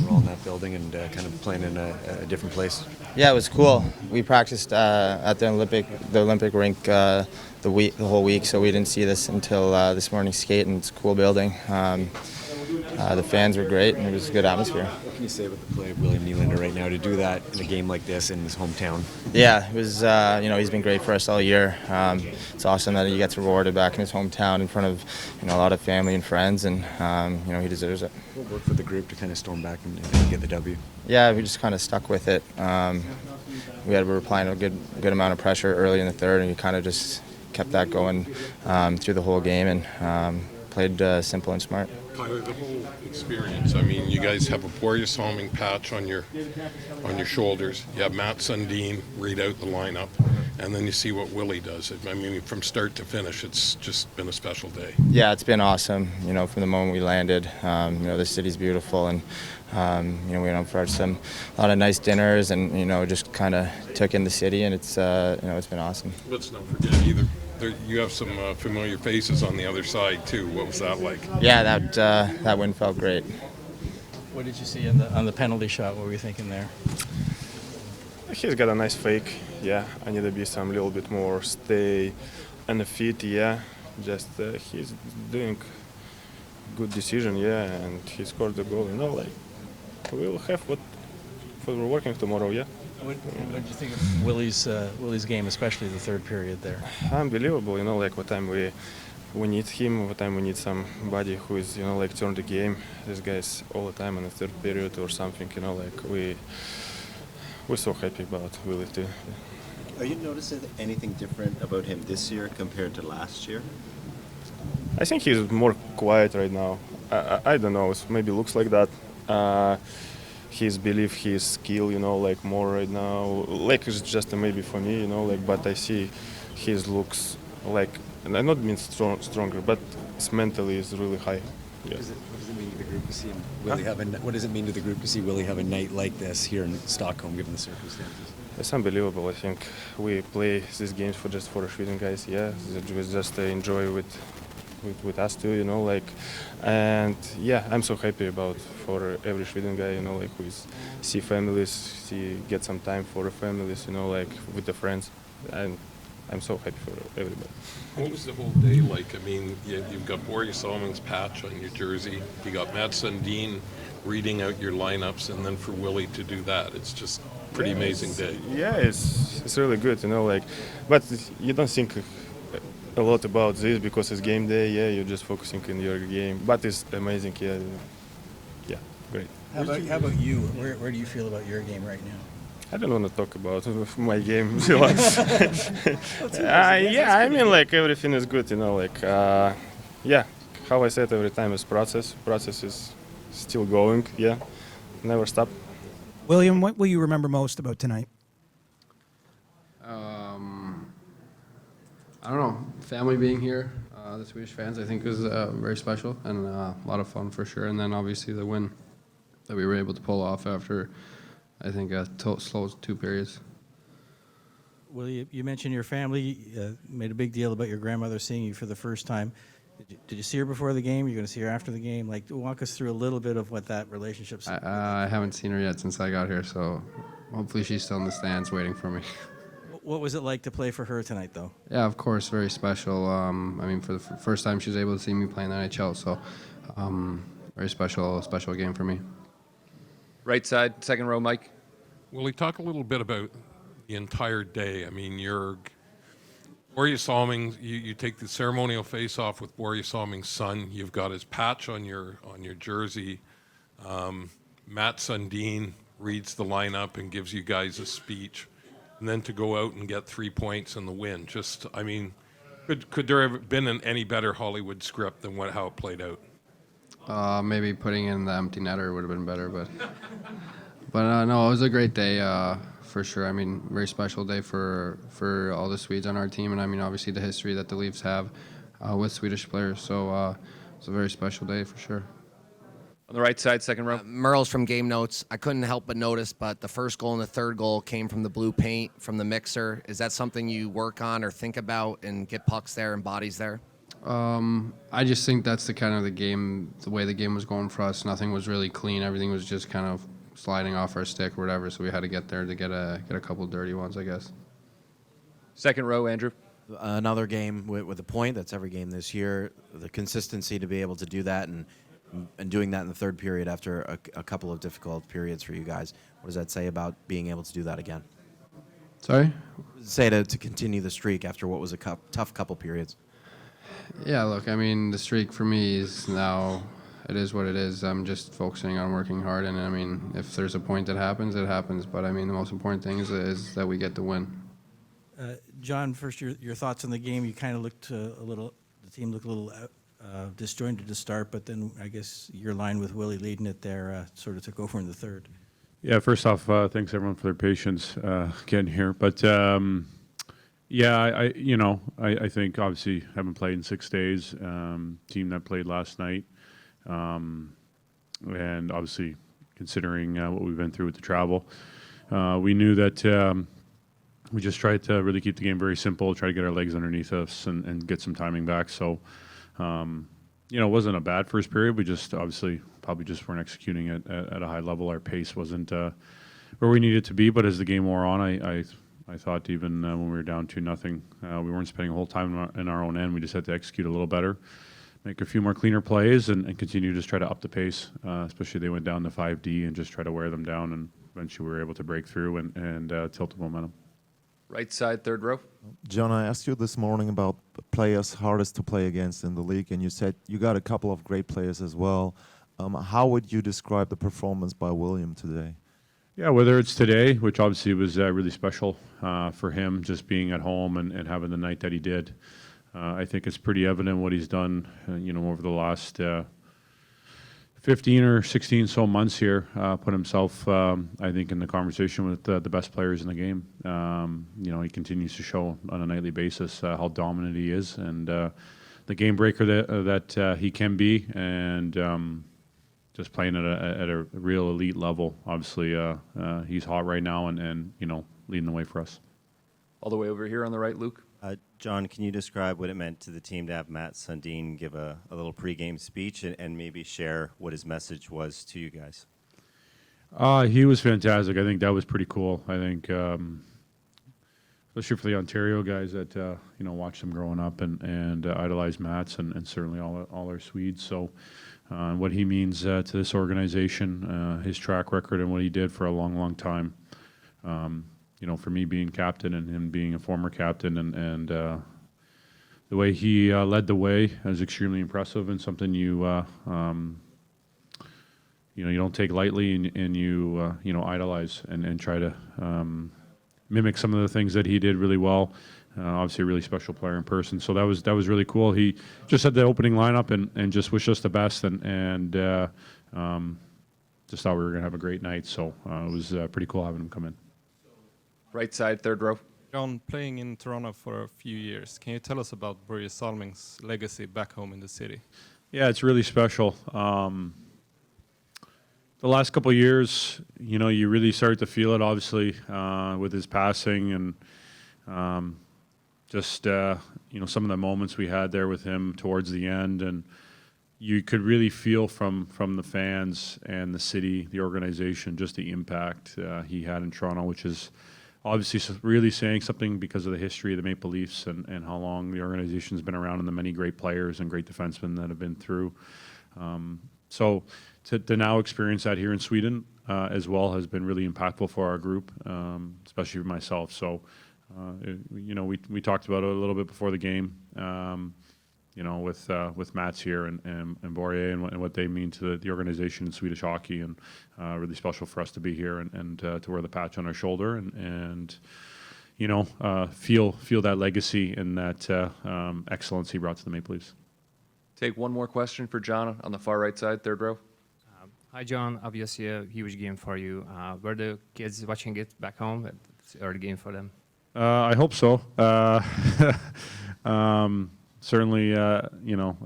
all in that building and kind of playing in a different place? Yeah, it was cool. We practiced at the Olympic rink the whole week, so we didn't see this until this morning's skate, and it's a cool building. The fans were great, and it was a good atmosphere. What can you say about the play of William Nylander right now to do that in a game like this in his hometown? Yeah, it was. He's been great for us all year. It's awesome that he gets rewarded back in his hometown in front of a lot of family and friends, and he deserves it. What worked for the group to kind of storm back and get the W? Yeah, we just kind of stuck with it. We were applying a good amount of pressure early in the third, and we kind of just kept that going through the whole game and played simple and smart. Tyler, the whole experience, I mean, you guys have a Boreas Homing patch on your shoulders. You have Matt Sundin read out the lineup, and then you see what Willie does. I mean, from start to finish, it's just been a special day. Yeah, it's been awesome. From the moment we landed, the city's beautiful, and we went out for a lot of nice dinners, and just kind of took in the city, and it's been awesome. Let's not forget either. You have some familiar faces on the other side too. What was that like? Yeah, that win felt great. What did you see on the penalty shot? What were you thinking there? He's got a nice fake. Yeah, I need to be some little bit more stay on the feet. Yeah, just he's doing good decision. Yeah, and he scored the goal. We'll have what we're working tomorrow. Yeah. What did you think of Willie's game, especially the third period there? Unbelievable. What time we need him, what time we need somebody who is turn the game. This guy's all the time in the third period or something. We're so happy about Willie too. Are you noticing anything different about him this year compared to last year? I think he's more quiet right now. I don't know. It maybe looks like that. His belief, his skill, more right now. It's just a maybe for me, but I see his looks and I not mean stronger, but his mentally is really high. Yeah. What does it mean to the group to see Willie what does it mean to the group to see Willie have a night like this here in Stockholm, given the circumstances? It's unbelievable. I think we play these games for the Sweden guys. Yeah, we just enjoy with us too, and yeah, I'm so happy for every Sweden guy, who is see families, get some time for the families, with the friends, and I'm so happy for everybody. What was the whole day like? I mean, you've got Boreas Homing's patch on your jersey. You got Matt Sundin reading out your lineups, and then for Willie to do that, it's just pretty amazing day. Yeah, it's really good, but you don't think a lot about this because it's game day. Yeah, you're just focusing on your game, but it's amazing. Yeah, great. How about you? Where do you feel about your game right now? I don't want to talk about my game. I mean, everything is good. Yeah, how I said every time is process. Process is still going. Yeah, never stop. William, what will you remember most about tonight? I don't know. Family being here, the Swedish fans, I think was very special and a lot of fun for sure. And then obviously the win that we were able to pull off after, I think, slow 2 periods. Well, you mentioned your family. Made a big deal about your grandmother seeing you for the first time. Did you see her before the game? You're going to see her after the game. Walk us through a little bit of what that relationship's like. I haven't seen her yet since I got here, so hopefully she's still in the stands waiting for me. What was it like to play for her tonight, though? Yeah, of course, very special. I mean, for the first time she was able to see me play in the NHL, so very special game for me. Right side, second row, Mike. Willie, talk a little bit about the entire day. I mean, Boreas Homing, you take the ceremonial face-off with Boreas Homing's son. You've got his patch on your jersey. Matt Sundin reads the lineup and gives you guys a speech. And then to go out and get 3 points and the win. I mean, could there have been any better Hollywood script than how it played out? Maybe putting in the empty netter would have been better, but no, it was a great day for sure. I mean, very special day for all the Swedes on our team, and I mean, obviously the history that the Leafs have with Swedish players. So it's a very special day for sure. On the right side, second row. Merle's from Game Notes. I couldn't help but notice, but the first goal and the third goal came from the blue paint from the mixer. Is that something you work on or think about and get pucks there and bodies there? I just think that's the kind of the way the game was going for us. Nothing was really clean. Everything was just kind of sliding off our stick or whatever. So we had to get there to get a couple dirty ones, I guess. Second row, Andrew. Another game with a point. That's every game this year. The consistency to be able to do that and doing that in the third period after a couple of difficult periods for you guys. What does that say about being able to do that again? Sorry? What does it say to continue the streak after what was a tough couple periods? Yeah, look, I mean, the streak for me is now, it is what it is. I'm just focusing on working hard, and I mean, if there's a point that happens, it happens. But I mean, the most important thing is that we get the win. John, first, your thoughts on the game. You kind of looked the team looked a little disjointed to start, but then I guess your line with Willie leading it there sort of took over in the third. Yeah, first off, thanks everyone for their patience getting here. But yeah, I think obviously haven't played in 6 days. Team that played last night, and obviously considering what we've been through with the travel, we knew that we just tried to really keep the game very simple, try to get our legs underneath us and get some timing back. So, it wasn't a bad first period. We just obviously probably just weren't executing it at a high level. Our pace wasn't where we needed to be. But as the game wore on, I thought even when we were down 2-0, we weren't spending a whole time in our own end. We just had to execute a little better, make a few more cleaner plays, and continue to just try to up the pace. Especially they went down to 5D and just try to wear them down. And eventually we were able to break through and tilt the momentum. Right side, third row. John, I asked you this morning about players hardest to play against in the league, and you said you got a couple of great players as well. How would you describe the performance by William today? Yeah, whether it's today, which obviously was really special for him, just being at home and having the night that he did. I think it's pretty evident what he's done, over the last 15 or 16 so months here, put himself, I think, in the conversation with the best players in the game. He continues to show on a nightly basis how dominant he is and the game breaker that he can be, and just playing at a real elite level. Obviously, he's hot right now and leading the way for us. All the way over here on the right, Luke. John, can you describe what it meant to the team to have Matt Sundin give a little pregame speech and maybe share what his message was to you guys? He was fantastic. I think that was pretty cool. I think, especially for the Ontario guys that watched him growing up and idolized Matt's and certainly all our Swedes. So what he means to this organization, his track record, and what he did for a long, long time. For me being captain and him being a former captain and the way he led the way is extremely impressive and something you don't take lightly and you idolize and try to mimic some of the things that he did really well. Obviously a really special player in person. So that was really cool. He just had the opening lineup and just wished us the best and just thought we were going to have a great night. So it was pretty cool having him come in. Right side, third row. John, playing in Toronto for a few years, can you tell us about Börje Salming's legacy back home in the city? Yeah, it's really special. The last couple of years, you really started to feel it, obviously, with his passing and just, some of the moments we had there with him towards the end. And you could really feel from the fans and the city, the organization, just the impact he had in Toronto, which is obviously really saying something because of the history of the Maple Leafs and how long the organization's been around and the many great players and great defensemen that have been through. So to now experience that here in Sweden as well has been really impactful for our group, especially for myself. So, we talked about it a little bit before the game, with Mats here and Börje and what they mean to the organization in Swedish hockey, and really special for us to be here and to wear the patch on our shoulder and feel that legacy and that excellence he brought to the Maple Leafs. Take one more question for John on the far right side, third row. Hi, John. Obviously, a huge game for you. Were the kids watching it back home? It's an early game for them. I hope so. Certainly, a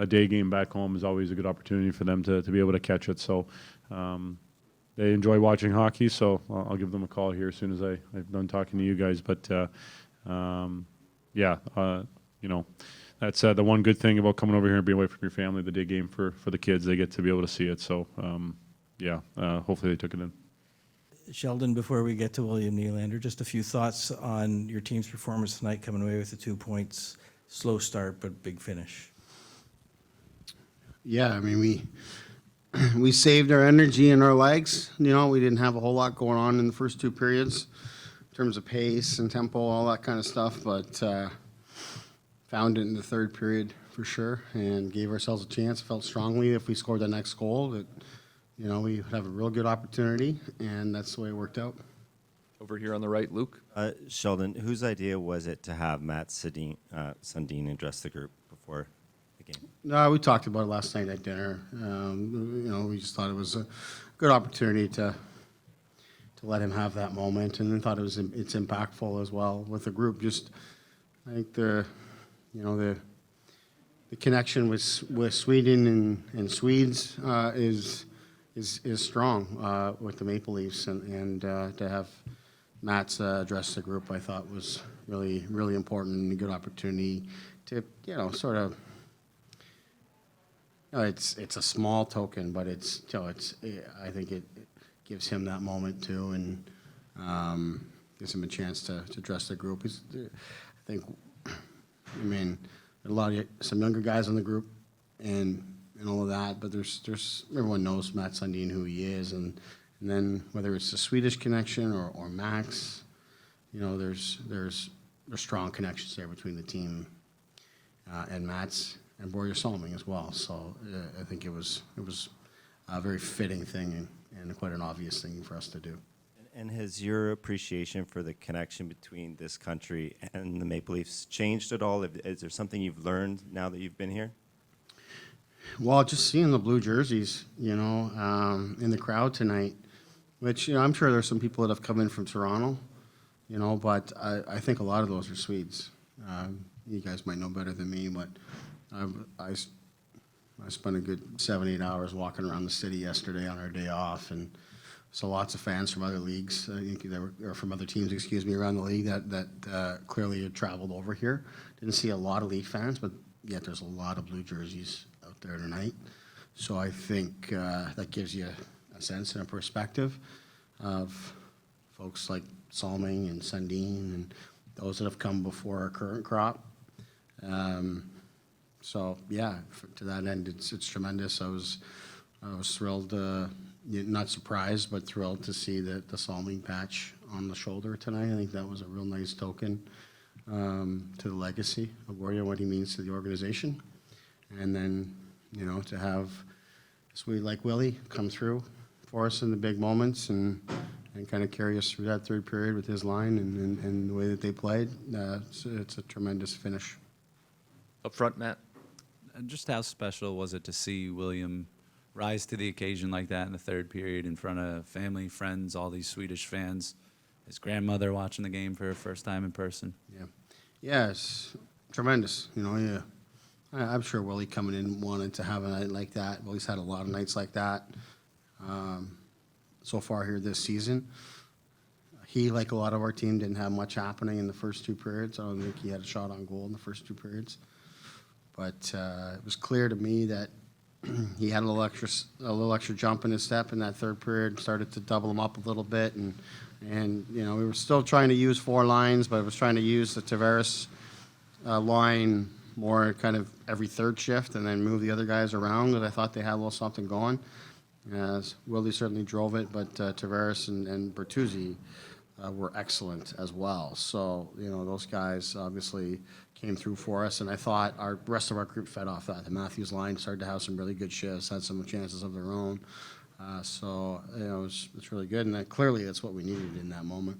day game back home is always a good opportunity for them to be able to catch it. So they enjoy watching hockey, so I'll give them a call here as soon as I've done talking to you guys. But, the that's the one good thing about coming over here and being away from your family. The day game for the kids, they get to be able to see it. So, hopefully they took it in. Sheldon, before we get to William Nylander, just a few thoughts on your team's performance tonight, coming away with the 2 points. Slow start, but big finish. Yeah, I mean, we saved our energy and our legs. You know, we didn't have a whole lot going on in the first two periods in terms of pace and tempo, all that kind of stuff, but found it in the third period for sure and gave ourselves a chance. Felt strongly if we scored the next goal that, you know, we would have a real good opportunity, and that's the way it worked out. Over here on the right, Luke. Sheldon, whose idea was it to have Matt Sundin address the group before the game? No, we talked about it last night at dinner. You know, we just thought it was a good opportunity to let him have that moment, and then thought it's impactful as well with the group. Just, I think the connection with Sweden and Swedes is strong with the Maple Leafs, and to have Matt's address the group, I thought was really, really important and a good opportunity to, you know, sort of. It's a small token, but it's I think it gives him that moment too, and gives him a chance to address the group. I mean, some younger guys on the group, and all of that, but there's everyone knows Matt Sundin, who he is, and then whether it's the Swedish connection or Max, you know, there's strong connections there between the team and Matt's and Borje Salming as well. So I think it was a very fitting thing and quite an obvious thing for us to do. And has your appreciation for the connection between this country and the Maple Leafs changed at all? Is there something you've learned now that you've been here? Well, just seeing the blue jerseys, you know, in the crowd tonight, which, you know, I'm sure there's some people that have come in from Toronto, you know, but I think a lot of those are Swedes. You guys might know better than me, but I spent a good 7-8 hours walking around the city yesterday on our day off, and so lots of fans from other leagues, or from other teams, excuse me, around the league that clearly had traveled over here. Didn't see a lot of Leaf fans, but yet there's a lot of blue jerseys out there tonight. So I think that gives you a sense and a perspective of folks like Salming and Sundin and those that have come before our current crop. So yeah, to that end, it's tremendous. I was thrilled, not surprised, but thrilled to see the Salming patch on the shoulder tonight. I think that was a real nice token to the legacy of Borje and what he means to the organization. And then, you know, to have somebody like Willie come through for us in the big moments and kind of carry us through that third period with his line and the way that they played, it's a tremendous finish. Up front, Matt. Just how special was it to see William rise to the occasion like that in the third period in front of family, friends, all these Swedish fans, his grandmother watching the game for her first time in person? Yeah, it's tremendous. You know, yeah. I'm sure Willie coming in wanted to have a night like that. Willie's had a lot of nights like that so far here this season. He, like a lot of our team, didn't have much happening in the first two periods. I don't think he had a shot on goal in the first two periods. But it was clear to me that he had a little extra jump in his step in that third period, started to double him up a little bit. And you know, we were still trying to use four lines, but I was trying to use the Tavares line more kind of every third shift and then move the other guys around, because I thought they had a little something going. Willie certainly drove it, but Tavares and Bertuzzi were excellent as well. So, you know, those guys obviously came through for us, and I thought our rest of our group fed off that. The Matthews line started to have some really good shifts, had some chances of their own. So, you know, it's really good, and clearly that's what we needed in that moment.